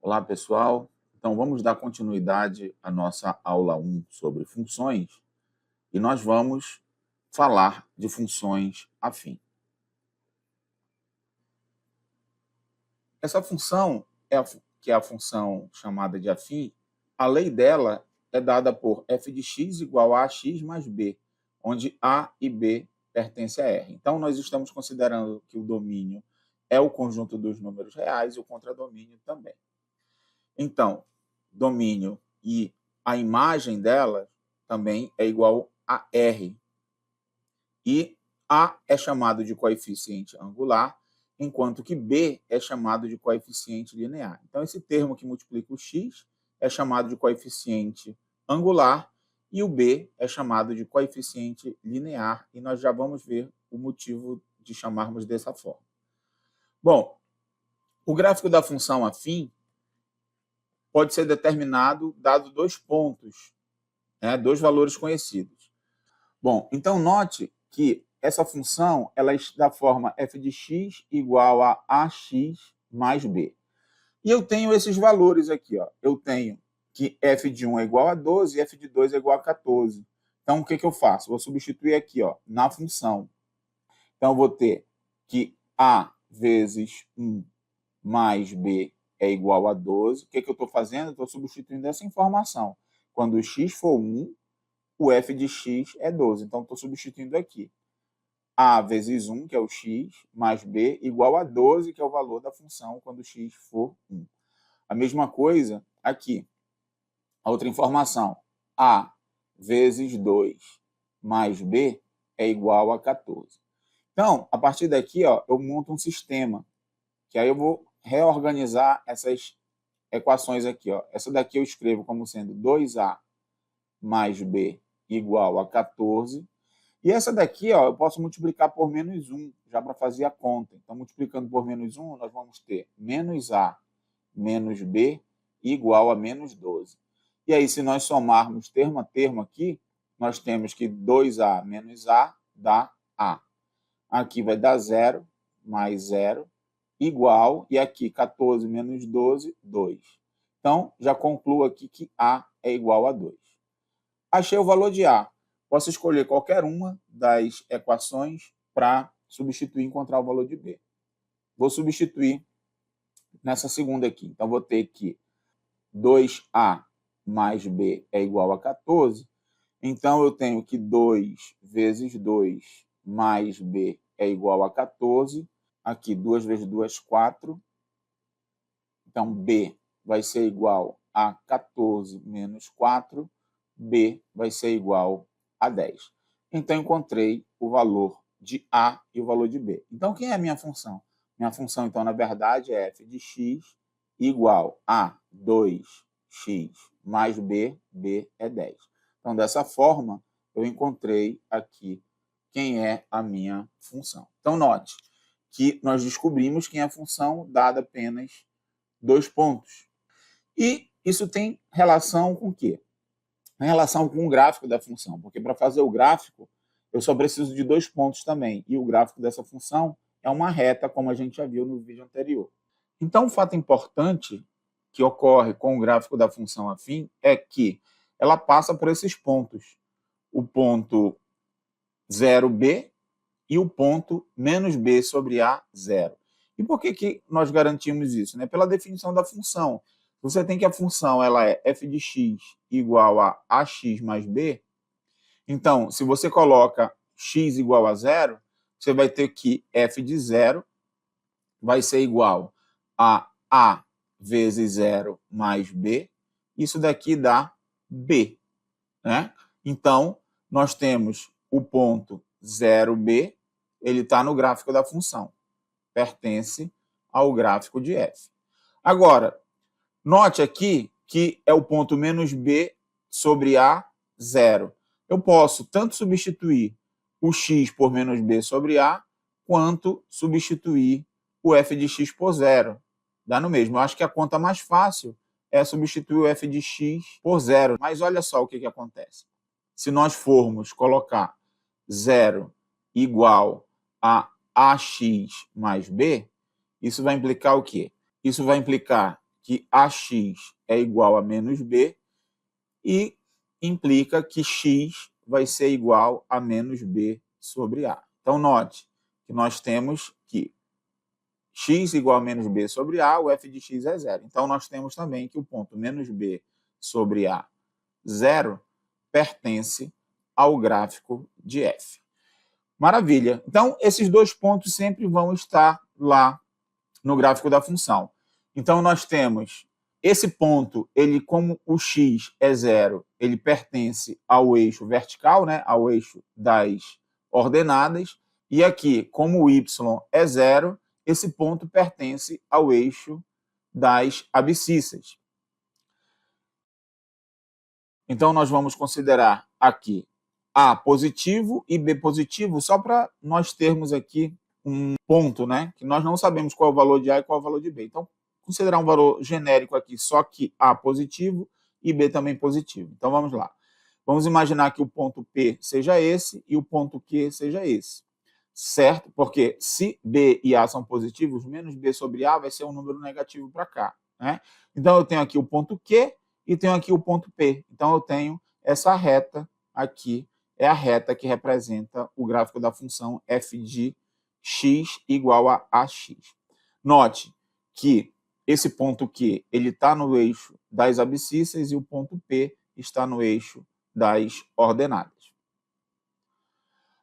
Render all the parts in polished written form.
Olá, pessoal. Então, vamos dar continuidade à nossa aula 1 sobre funções e nós vamos falar de funções afim. Essa função, que é a função chamada de afim, a lei dela é dada por f de x igual a ax mais b, onde a e b pertencem a R. Então, nós estamos considerando que o domínio é o conjunto dos números reais e o contradomínio também. Então, domínio e a imagem dela também é igual a R. E A é chamado de coeficiente angular, enquanto que B é chamado de coeficiente linear. Então, esse termo que multiplica o x é chamado de coeficiente angular e o B é chamado de coeficiente linear. E nós já vamos ver o motivo de chamarmos dessa forma. Bom, o gráfico da função afim pode ser determinado dado dois pontos, dois valores conhecidos. Bom, então note que essa função ela está da forma f de x igual a ax mais b. E eu tenho esses valores aqui. Eu tenho que f de 1 é igual a 12 e f de 2 é igual a 14. Então, o que eu faço? Vou substituir aqui na função. Então, eu vou ter que a vezes 1 mais b é igual a 12. O que eu estou fazendo? Estou substituindo essa informação. Quando o x for 1, o f de x é 12. Então, estou substituindo aqui. A vezes 1, que é o x, mais b, igual a 12, que é o valor da função quando x for 1. A mesma coisa aqui. A outra informação. A vezes 2 mais b é igual a 14. Então, a partir daqui, eu monto um sistema, que aí eu vou reorganizar essas equações aqui. Essa daqui eu escrevo como sendo 2a mais b igual a 14. E essa daqui eu posso multiplicar por menos 1, já para fazer a conta. Então, multiplicando por menos 1, nós vamos ter menos a menos b igual a menos 12. E aí, se nós somarmos termo a termo aqui, nós temos que 2a menos a dá a. Aqui vai dar 0 mais 0 igual, e aqui 14 menos 12, 2. Então, já concluo aqui que A é igual a 2. Achei o valor de A. Posso escolher qualquer uma das equações para substituir e encontrar o valor de B. Vou substituir nessa segunda aqui. Então, vou ter que 2A mais B é igual a 14. Então, eu tenho que 2 vezes 2 mais B é igual a 14. Aqui, 2 vezes 2, 4. Então, B vai ser igual a 14 menos 4. B vai ser igual a 10. Então, encontrei o valor de A e o valor de B. Então, quem é a minha função? Minha função, então, na verdade, é f de x igual a 2x mais B. B é 10. Então, dessa forma, eu encontrei aqui quem é a minha função. Então, note que nós descobrimos quem é a função dada apenas 2 pontos. E isso tem relação com o quê? Em relação com o gráfico da função, porque para fazer o gráfico, eu só preciso de 2 pontos também, e o gráfico dessa função é uma reta, como a gente já viu no vídeo anterior. Então, um fato importante que ocorre com o gráfico da função afim é que ela passa por esses pontos, o ponto 0b e o ponto menos b sobre a, 0. E por que nós garantimos isso? Pela definição da função. Você tem que a função ela é f de x igual a ax mais b. Então, se você coloca x igual a 0, você vai ter que f de 0 vai ser igual a vezes 0 mais b. Isso daqui dá b. Então, nós temos o ponto 0b, ele está no gráfico da função. Pertence ao gráfico de f. Agora, note aqui que é o ponto menos b sobre a, 0. Eu posso tanto substituir o x por menos b sobre a, quanto substituir o f de x por 0. Dá no mesmo. Eu acho que a conta mais fácil é substituir o f de x por 0. Mas olha só o que acontece. Se nós formos colocar 0 igual a ax mais b, isso vai implicar o quê? Isso vai implicar que AX é igual a menos B e implica que X vai ser igual a menos B sobre A. Então, note que nós temos que x igual a menos b sobre a, o f de x é zero. Então, nós temos também que o ponto menos b sobre a, zero, pertence ao gráfico de f. Maravilha. Então, esses dois pontos sempre vão estar lá no gráfico da função. Então, nós temos esse ponto, ele, como o x é zero, ele pertence ao eixo vertical, né, ao eixo das ordenadas. E aqui, como o y é zero, esse ponto pertence ao eixo das abscissas. Então, nós vamos considerar aqui A positivo e B positivo, só para nós termos aqui um ponto, né? Que nós não sabemos qual é o valor de A e qual é o valor de B. Então, considerar um valor genérico aqui, só que A positivo e B também positivo. Então, vamos lá. Vamos imaginar que o ponto P seja esse e o ponto Q seja esse. Certo? Porque se B e A são positivos, menos B sobre A vai ser um número negativo para cá. Né? Então, eu tenho aqui o ponto Q e tenho aqui o ponto P. Então, eu tenho essa reta aqui, é a reta que representa o gráfico da função f de x igual a AX. Note que esse ponto Q está no eixo das abscissas e o ponto P está no eixo das ordenadas.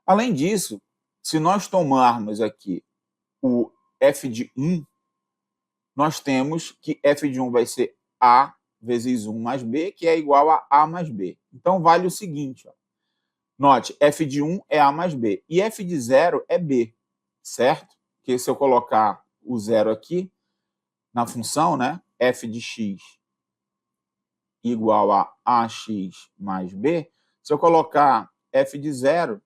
Além disso, se nós tomarmos aqui o f de 1, nós temos que f de 1 vai ser A vezes 1 mais B, que é igual a A mais B. Então, vale o seguinte, ó. Note, f de 1 é A mais B e f de 0 é B, certo? Porque se eu colocar o 0 aqui na função, né, f de x igual a AX mais B, se eu colocar f de 0,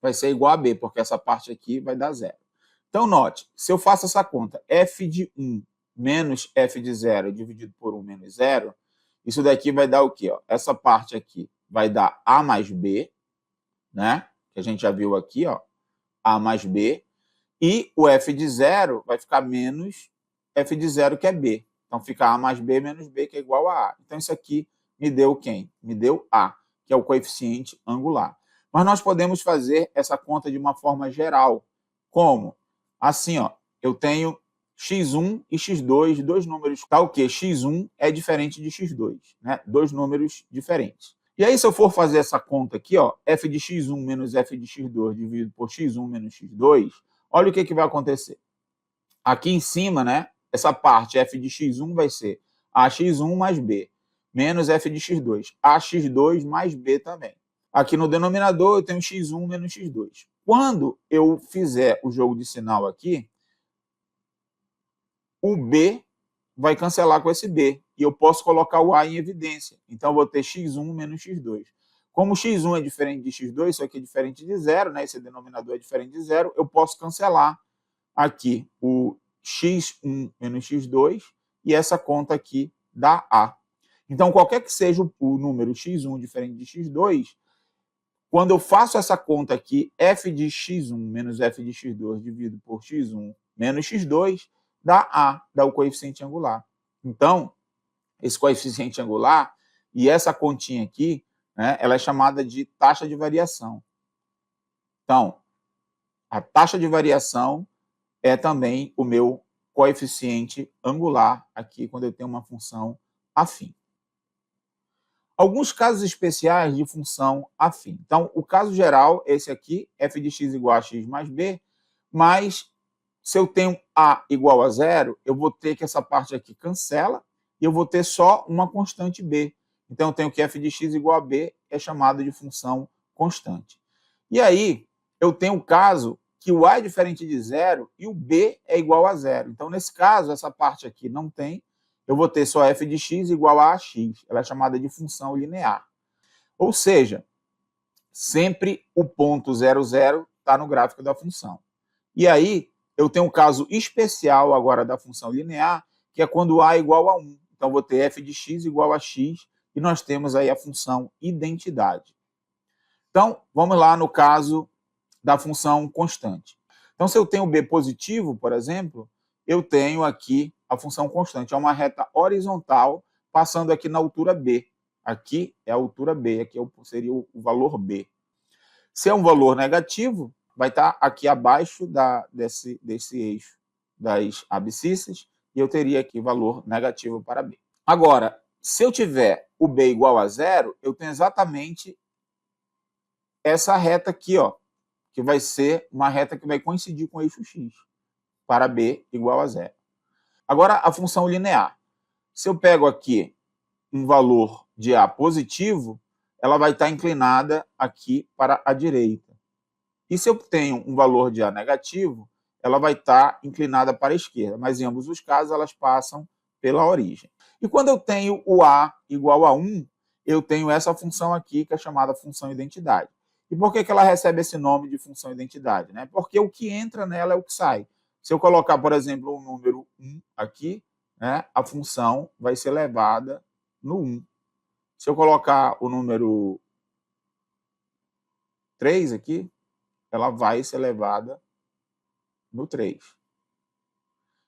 vai ser igual a B, porque essa parte aqui vai dar 0. Então, note, se eu faço essa conta, f de 1 menos f de 0 dividido por 1 menos 0, isso daqui vai dar o quê? Ó? Essa parte aqui vai dar A mais B, né? Que a gente já viu aqui, ó, A mais B, e o f de 0 vai ficar menos f de 0, que é B. Então, fica A mais B menos B, que é igual a A. Então, isso aqui me deu quem? Me deu A, que é o coeficiente angular. Mas nós podemos fazer essa conta de uma forma geral. Como? Assim, ó, eu tenho x1 e x2, dois números, tá o quê? x1 é diferente de x2, né? Dois números diferentes. E aí, se eu for fazer essa conta aqui, ó, f de x1 menos f de x2 dividido por x1 menos x2, olha o que vai acontecer. Aqui em cima, né, essa parte f de x1 vai ser ax1 mais b, menos f de x2, ax2 mais b também. Aqui no denominador eu tenho x1 menos x2. Quando eu fizer o jogo de sinal aqui, o b vai cancelar com esse b, e eu posso colocar o a em evidência. Então, eu vou ter x1 menos x2. Como x1 é diferente de x2, isso aqui é diferente de zero, né? Esse denominador é diferente de zero, eu posso cancelar aqui o x1 menos x2 e essa conta aqui dá A. Então, qualquer que seja o número x1 diferente de x2, quando eu faço essa conta aqui, f de x1 menos f de x2 dividido por x1 menos x2, dá A, dá o coeficiente angular. Então, esse coeficiente angular e essa continha aqui, né, ela é chamada de taxa de variação. Então, a taxa de variação é também o meu coeficiente angular aqui quando eu tenho uma função afim. Alguns casos especiais de função afim. Então, o caso geral, esse aqui, f de x igual a x mais b, mas se eu tenho a igual a zero, eu vou ter que essa parte aqui cancela e eu vou ter só uma constante b. Então, eu tenho que f de x igual a b é chamado de função constante. E aí, eu tenho o caso que o a é diferente de zero e o b é igual a zero. Então, nesse caso, essa parte aqui não tem, eu vou ter só f de x igual a ax. Ela é chamada de função linear. Ou seja, sempre o ponto 0, 0 está no gráfico da função. E aí, eu tenho um caso especial agora da função linear, que é quando a é igual a 1. Então, vou ter f de x igual a x, e nós temos aí a função identidade. Então, vamos lá no caso da função constante. Então, se eu tenho b positivo, por exemplo, eu tenho aqui a função constante. É uma reta horizontal passando aqui na altura B. Aqui é a altura B, aqui seria o valor B. Se é um valor negativo, vai estar aqui abaixo desse eixo das abscissas, e eu teria aqui valor negativo para B. Agora, se eu tiver o B igual a zero, eu tenho exatamente essa reta aqui, ó, que vai ser uma reta que vai coincidir com o eixo x, para B igual a zero. Agora, a função linear. Se eu pego aqui um valor de A positivo, ela vai estar inclinada aqui para a direita. E se eu tenho um valor de A negativo, ela vai estar inclinada para a esquerda, mas em ambos os casos elas passam pela origem. E quando eu tenho o A igual a 1, eu tenho essa função aqui que é chamada função identidade. E por que ela recebe esse nome de função identidade? Porque o que entra nela é o que sai. Se eu colocar, por exemplo, o número 1 aqui, a função vai ser levada no 1. Se eu colocar o número 3 aqui, ela vai ser levada no 3.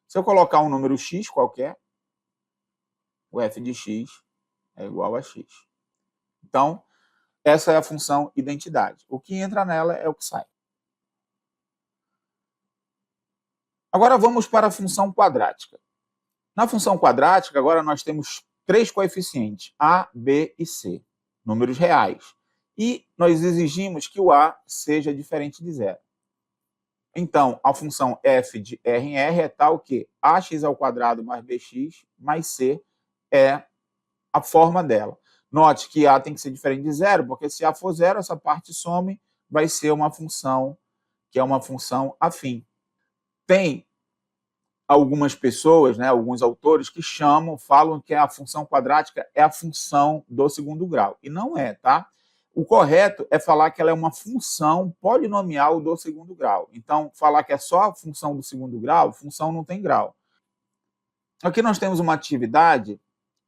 Se eu colocar um número x qualquer, o f de x é igual a x. Então, essa é a função identidade. O que entra nela é o que sai. Agora vamos para a função quadrática. Na função quadrática, agora nós temos 3 coeficientes, A, B e C, números reais. E nós exigimos que o A seja diferente de zero. Então, a função f de R em R é tal que ax ao quadrado mais bx mais c é a forma dela. Note que A tem que ser diferente de zero, porque se A for zero, essa parte some, vai ser uma função que é uma função afim. Tem algumas pessoas, alguns autores que falam que a função quadrática é a função do segundo grau. E não é, tá? O correto é falar que ela é uma função polinomial do segundo grau. Então, falar que é só a função do segundo grau, função não tem grau. Aqui nós temos uma atividade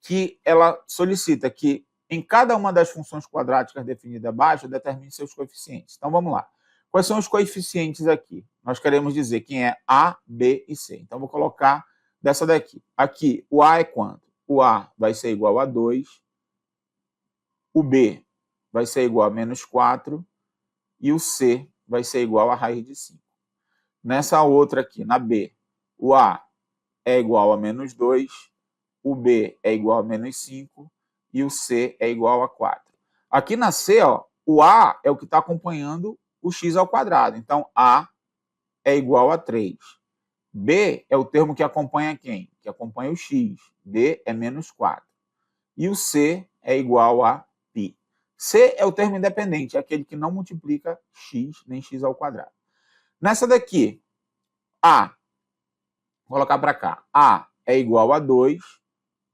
que ela solicita que em cada uma das funções quadráticas definidas abaixo, determine seus coeficientes. Então, vamos lá. Quais são os coeficientes aqui? Nós queremos dizer quem é A, B e C. Então, vou colocar dessa daqui. Aqui, o A é quanto? O A vai ser igual a 2, o B vai ser igual a menos 4 e o C vai ser igual a raiz de 5. Nessa outra aqui, na B, o A é igual a menos 2, o B é igual a menos 5 e o C é igual a 4. Aqui na C, ó, o A é o que está acompanhando o x ao quadrado. Então, A é igual a 3. B é o termo que acompanha quem? Que acompanha o x. B é menos 4. E o C é igual a π. C é o termo independente, é aquele que não multiplica x nem x ao quadrado. Nessa daqui, A, vou colocar para cá, A é igual a 2,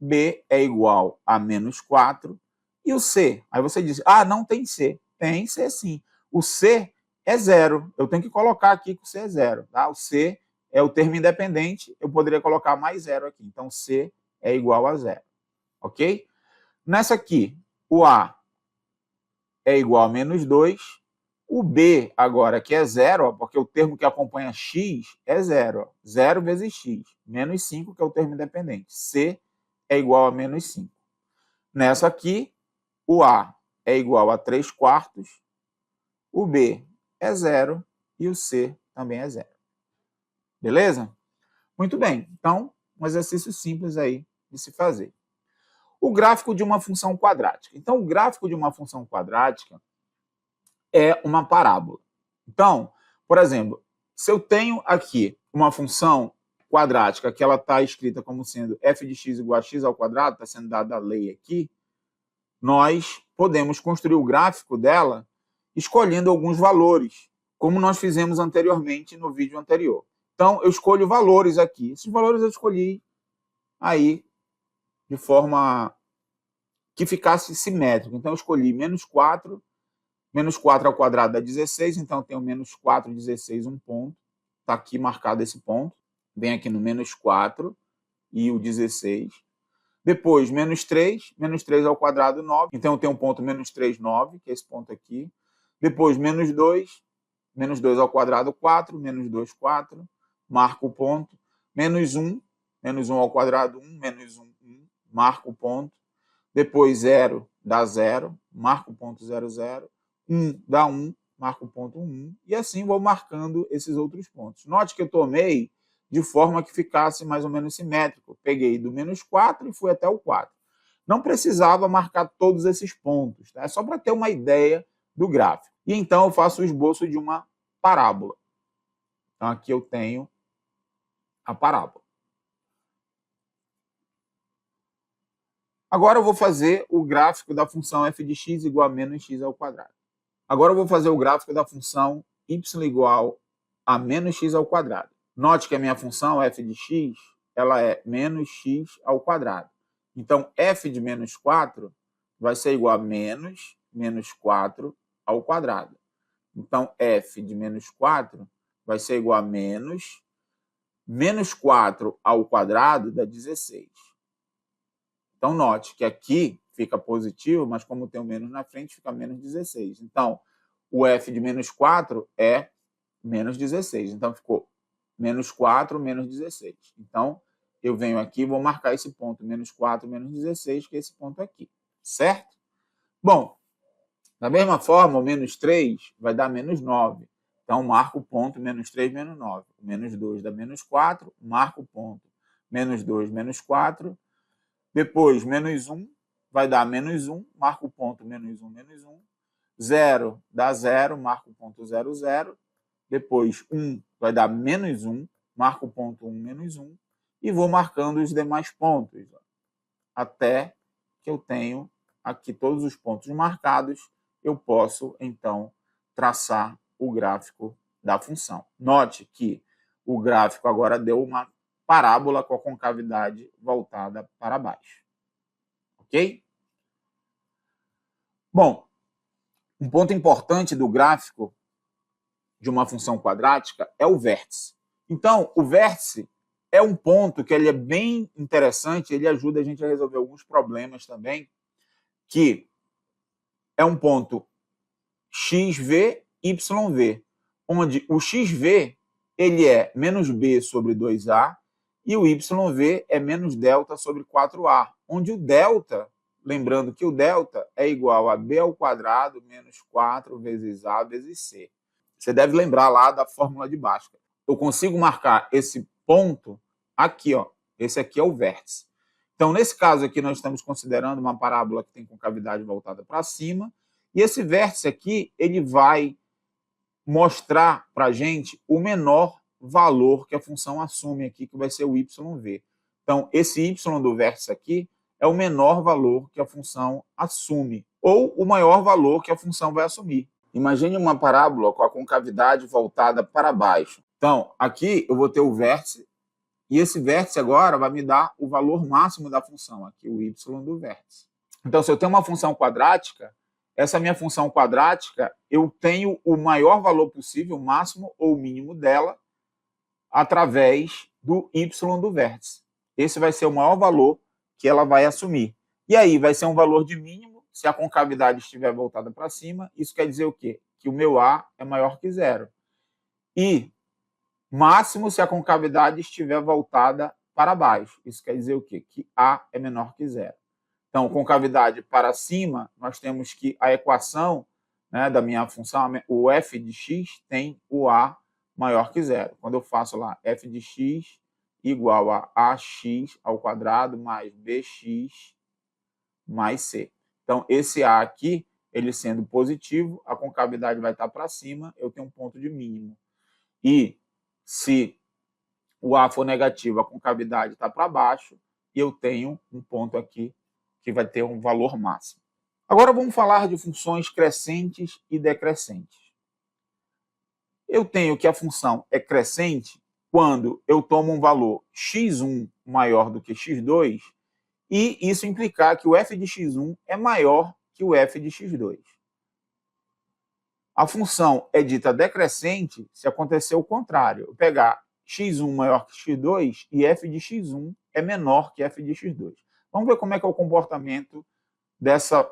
B é igual a menos 4 e o C. Aí você diz, não tem C. Tem C sim. O C é zero. Eu tenho que colocar aqui que o C é zero. Tá? O C é o termo independente, eu poderia colocar mais zero aqui. Então, C é igual a zero. Ok? Nessa aqui, o A é igual a menos 2. O B, agora, que é zero, porque o termo que acompanha x é zero. 0 vezes x. Menos 5, que é o termo independente. C é igual a menos 5. Nessa aqui, o A é igual a 3 quartos, o B é zero e o C também é zero. Beleza? Muito bem. Então, um exercício simples aí de se fazer. O gráfico de uma função quadrática. Então, o gráfico de uma função quadrática é uma parábola. Então, por exemplo, se eu tenho aqui uma função quadrática que ela está escrita como sendo f de x igual a x ao quadrado, está sendo dada a lei aqui, nós podemos construir o gráfico dela escolhendo alguns valores, como nós fizemos anteriormente no vídeo anterior. Então, eu escolho valores aqui. Esses valores eu escolhi aí de forma que ficasse simétrico. Então, eu escolhi menos 4 ao quadrado dá 16, então eu tenho menos 4, 16, um ponto. Está aqui marcado esse ponto. Vem aqui no menos 4 e o 16. Depois, menos 3 ao quadrado, 9. Então, eu tenho um ponto menos 3, 9, que é esse ponto aqui. Depois, menos 2 ao quadrado, 4, menos 2, 4. Marco o ponto. Menos 1 menos 1 ao quadrado, 1, menos 1, 1, marco o ponto. Depois 0 dá 0, marco o ponto 0, 0. 1 dá 1, marco o ponto 1. E assim vou marcando esses outros pontos. Note que eu tomei de forma que ficasse mais ou menos simétrico. Peguei do menos 4 e fui até o 4. Não precisava marcar todos esses pontos, tá? É só para ter uma ideia do gráfico. E então eu faço o esboço de uma parábola. Então aqui eu tenho a parábola. Agora eu vou fazer o gráfico da função f de x igual a menos x ao quadrado. Agora eu vou fazer o gráfico da função y igual a menos x ao quadrado. Note que a minha função f de x ela é menos x ao quadrado. Então, f de menos 4 vai ser igual a menos 4 ao quadrado. Então, f de menos 4 vai ser igual a menos 4 ao quadrado dá 16. Então, note que aqui fica positivo, mas como tem o menos na frente, fica menos 16. Então, o f de menos 4 é menos 16. Então, ficou menos 4, menos 16. Então, eu venho aqui e vou marcar esse ponto, menos 4, menos 16, que é esse ponto aqui, certo? Bom, da mesma forma, o menos 3 vai dar menos 9. Então, marco o ponto menos 3, menos 9. O menos 2 dá menos 4, marco o ponto menos 2, menos 4. Depois, menos 1 vai dar menos 1, marco o ponto menos 1, menos 1. 0 dá 0, marco o ponto 0, 0. Depois, 1 vai dar menos 1, marco o ponto 1, menos 1. E vou marcando os demais pontos, até que eu tenho aqui todos os pontos marcados, eu posso, então, traçar o gráfico da função. Note que o gráfico agora deu uma parábola com a concavidade voltada para baixo. Ok? Bom, um ponto importante do gráfico de uma função quadrática é o vértice. Então, o vértice é um ponto que ele é bem interessante, ele ajuda a gente a resolver alguns problemas também, que é um ponto xv, yv, onde o xv ele é menos b sobre 2a e o yv é menos delta sobre 4a, onde o delta, lembrando que o delta é igual a b ao quadrado menos 4 vezes a vezes c. Você deve lembrar lá da fórmula de Bhaskara. Eu consigo marcar esse ponto aqui, ó. Esse aqui é o vértice. Então, nesse caso aqui, nós estamos considerando uma parábola que tem concavidade voltada para cima. E esse vértice aqui, ele vai mostrar para a gente o menor valor que a função assume aqui, que vai ser o YV. Então, esse Y do vértice aqui é o menor valor que a função assume, ou o maior valor que a função vai assumir. Imagine uma parábola com a concavidade voltada para baixo. Então, aqui eu vou ter o vértice, e esse vértice agora vai me dar o valor máximo da função, aqui o y do vértice. Então, se eu tenho uma função quadrática, essa minha função quadrática, eu tenho o maior valor possível, o máximo ou o mínimo dela, através do y do vértice. Esse vai ser o maior valor que ela vai assumir. E aí vai ser um valor de mínimo, se a concavidade estiver voltada para cima. Isso quer dizer o quê? Que o meu A é maior que 0. E máximo se a concavidade estiver voltada para baixo. Isso quer dizer o quê? Que A é menor que 0. Então, concavidade para cima, nós temos que a equação, né, da minha função, o f de x tem o A maior que 0. Quando eu faço lá f de x igual a ax ao quadrado mais bx mais c. Então, esse A aqui, ele sendo positivo, a concavidade vai estar para cima, eu tenho um ponto de mínimo. E se o A for negativo, a concavidade está para baixo, e eu tenho um ponto aqui que vai ter um valor máximo. Agora vamos falar de funções crescentes e decrescentes. Eu tenho que a função é crescente quando eu tomo um valor x1 maior do que x2 e isso implicar que o f de x1 é maior que o f de x2. A função é dita decrescente se acontecer o contrário. Eu pegar x1 maior que x2 e f de x1 é menor que f de x2. Vamos ver como é que é o comportamento dessa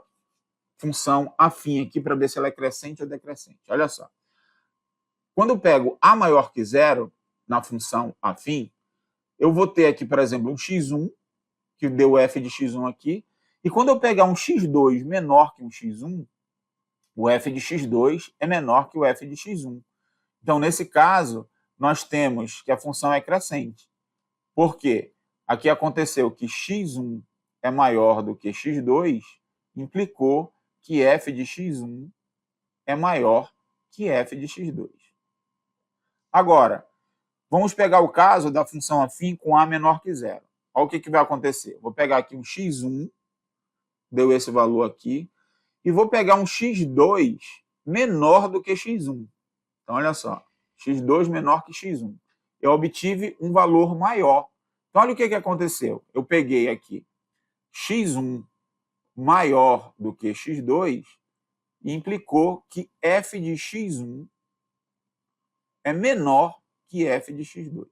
função afim aqui para ver se ela é crescente ou decrescente. Olha só. Quando eu pego a maior que 0 na função afim, eu vou ter aqui, por exemplo, um x1, que deu f de x1 aqui, e quando eu pegar um x2 menor que um x1, o f de x2 é menor que o f de x1. Então, nesse caso, nós temos que a função é crescente. Por quê? Aqui aconteceu que x1 é maior do que x2, implicou que f de x1 é maior que f de x2. Agora, vamos pegar o caso da função afim com a menor que zero. Olha o que vai acontecer. Vou pegar aqui um x1, deu esse valor aqui, e vou pegar um x2 menor do que x1. Então, olha só, x2 menor que x1. Eu obtive um valor maior. Então, olha o que aconteceu. Eu peguei aqui x1 maior do que x2 e implicou que f de x1 é menor que f de x2.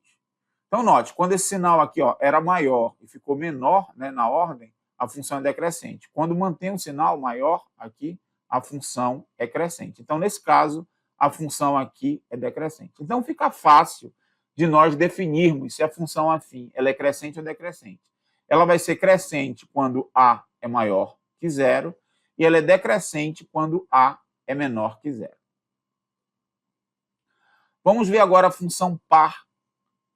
Então, note, quando esse sinal aqui era maior e ficou menor, né, na ordem, a função é decrescente. Quando mantém um sinal maior aqui, a função é crescente. Então, nesse caso, a função aqui é decrescente. Então, fica fácil de nós definirmos se a função afim ela é crescente ou decrescente. Ela vai ser crescente quando A é maior que zero e ela é decrescente quando A é menor que zero. Vamos ver agora a função par.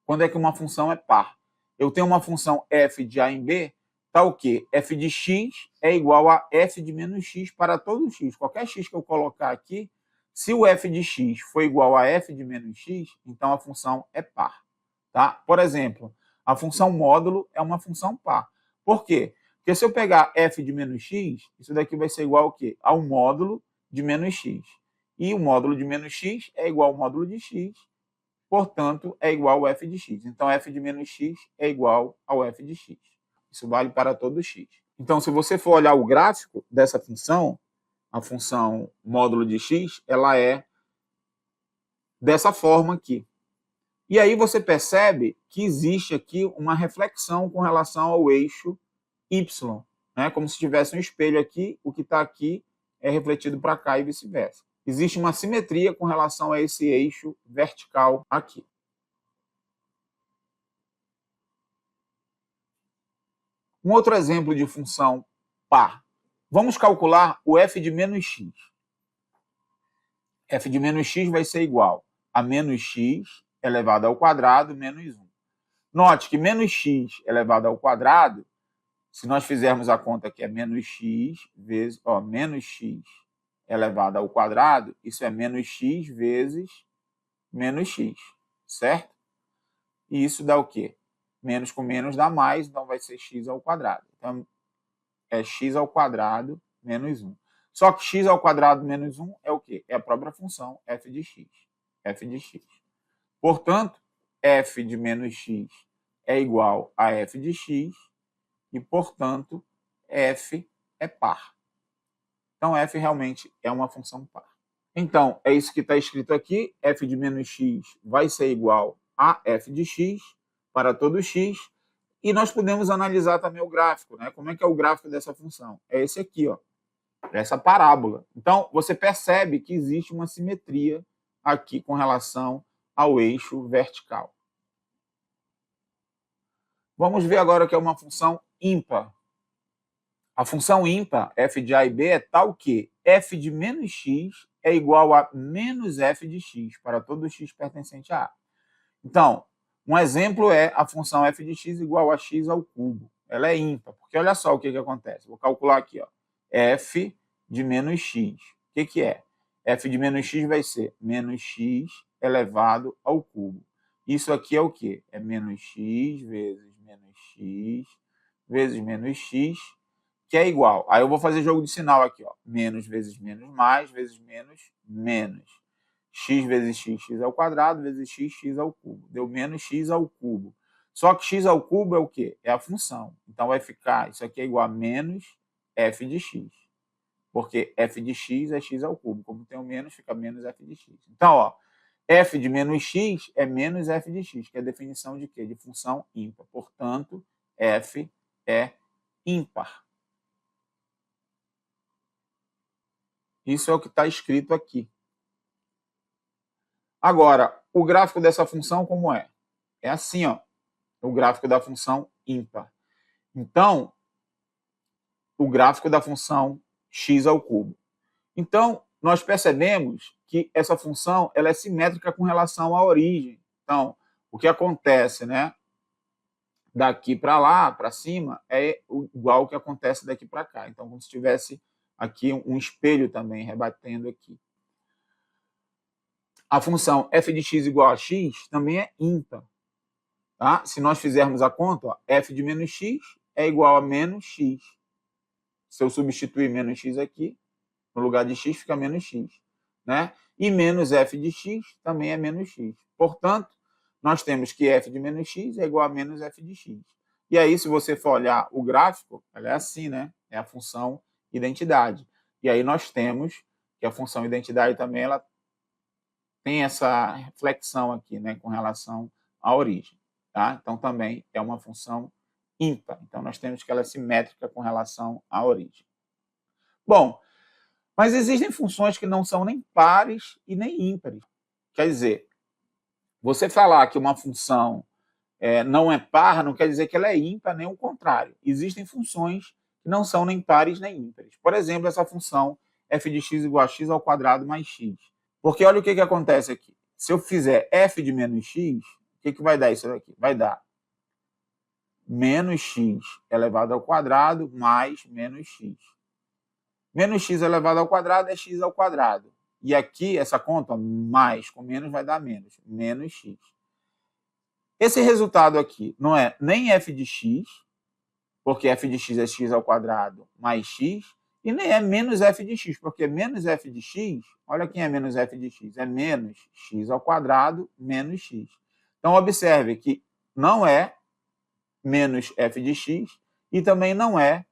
Quando é que uma função é par? Eu tenho uma função f de a em b, tá o quê? F de x é igual a f de menos x para todo x. Qualquer x que eu colocar aqui, se o f de x for igual a f de menos x, então a função é par. Tá? Por exemplo, a função módulo é uma função par. Por quê? Porque se eu pegar f de menos x, isso daqui vai ser igual ao quê? Ao módulo de menos x. E o módulo de menos x é igual ao módulo de x, portanto, é igual ao f de x. Então, f de menos x é igual ao f de x. Isso vale para todo x. Então, se você for olhar o gráfico dessa função, a função módulo de x, ela é dessa forma aqui. E aí você percebe que existe aqui uma reflexão com relação ao eixo y, né? Como se tivesse um espelho aqui, o que está aqui é refletido para cá e vice-versa. Existe uma simetria com relação a esse eixo vertical aqui. Um outro exemplo de função par. Vamos calcular o f de menos x. F de menos x vai ser igual a menos x elevado ao quadrado menos 1. Note que menos x elevado ao quadrado, se nós fizermos a conta que é menos x vezes, menos x elevado ao quadrado, isso é menos x vezes menos x, certo? E isso dá o quê? Menos com menos dá mais, então vai ser x ao quadrado. Então, é x ao quadrado menos 1. Só que x ao quadrado menos 1 é o quê? É a própria função f de x. F de x. Portanto, f de menos x é igual a f de x e, portanto, f é par. Então, f realmente é uma função par. Então, é isso que está escrito aqui. F de menos x vai ser igual a f de x para todo x. E nós podemos analisar também o gráfico, né? Como é que é o gráfico dessa função? É esse aqui, ó, essa parábola. Então, você percebe que existe uma simetria aqui com relação ao eixo vertical. Vamos ver agora o que é uma função ímpar. A função ímpar, f de a e b, é tal que f de menos x é igual a menos f de x para todo x pertencente a A. Então, um exemplo é a função f de x igual a x ao cubo. Ela é ímpar, porque olha só o que acontece. Vou calcular aqui, ó, f de menos x. O que é? F de menos x vai ser menos x elevado ao cubo. Isso aqui é o quê? É menos x vezes menos x, que é igual. Aí eu vou fazer jogo de sinal aqui, ó. Menos vezes menos mais, vezes menos, menos. X vezes x ao quadrado, vezes x ao cubo. Deu menos x ao cubo. Só que x ao cubo é o quê? É a função. Então vai ficar, isso aqui é igual a menos f de x. Porque f de x é x ao cubo. Como tem o menos, fica menos f de x. Então, ó, f de menos x é menos f de x, que é a definição de quê? De função ímpar. Portanto, f é ímpar. Isso é o que está escrito aqui. Agora, o gráfico dessa função como é? É assim, ó. o gráfico da função ímpar. Então, o gráfico da função x ao cubo. Então, nós percebemos que essa função ela é simétrica com relação à origem. Então, o que acontece, né, daqui para lá, para cima, é igual ao que acontece daqui para cá. Então, como se tivesse aqui um espelho também rebatendo aqui. A função f de x igual a x também é ímpar. Tá? Se nós fizermos a conta, ó, f de menos x é igual a menos x. Se eu substituir menos x aqui, no lugar de x fica menos x. Né? E menos f de x também é menos x. Portanto, nós temos que f de menos x é igual a menos f de x. E aí, se você for olhar o gráfico, ela é assim, né? É a função identidade. E aí nós temos que a função identidade também ela tem essa reflexão aqui, né, com relação à origem. Tá? Então, também é uma função ímpar. Então, nós temos que ela é simétrica com relação à origem. Bom, mas existem funções que não são nem pares e nem ímpares. Quer dizer, você falar que uma função não é par, não quer dizer que ela é ímpar, nem o contrário. Existem funções que não são nem pares nem ímpares. Por exemplo, essa função f de x igual a x ao quadrado mais x. Porque olha o que acontece aqui. Se eu fizer f de menos x, o que vai dar isso daqui? Vai dar menos x elevado ao quadrado mais menos x. Menos x elevado ao quadrado é x ao quadrado. E aqui, essa conta, mais com menos vai dar menos. Menos x. Esse resultado aqui não é nem f de x, porque f de x é x ao quadrado mais x, e nem é menos f de x, porque menos f de x, olha quem é menos f de x, é menos x ao quadrado menos x. Então, observe que não é menos f de x e também não é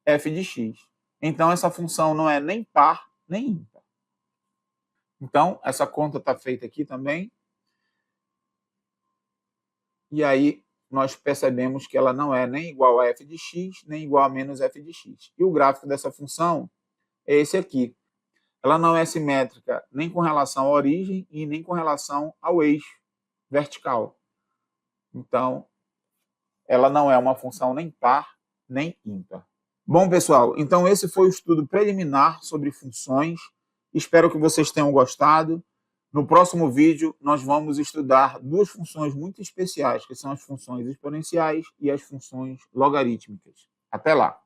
f de x. Então, essa função não é nem par, nem ímpar. Então, essa conta está feita aqui também. E aí, nós percebemos que ela não é nem igual a f de x, nem igual a menos f de x. E o gráfico dessa função é esse aqui. Ela não é simétrica nem com relação à origem e nem com relação ao eixo vertical. Então, ela não é uma função nem par, nem ímpar. Bom, pessoal, então esse foi o estudo preliminar sobre funções. Espero que vocês tenham gostado. No próximo vídeo, nós vamos estudar duas funções muito especiais, que são as funções exponenciais e as funções logarítmicas. Até lá!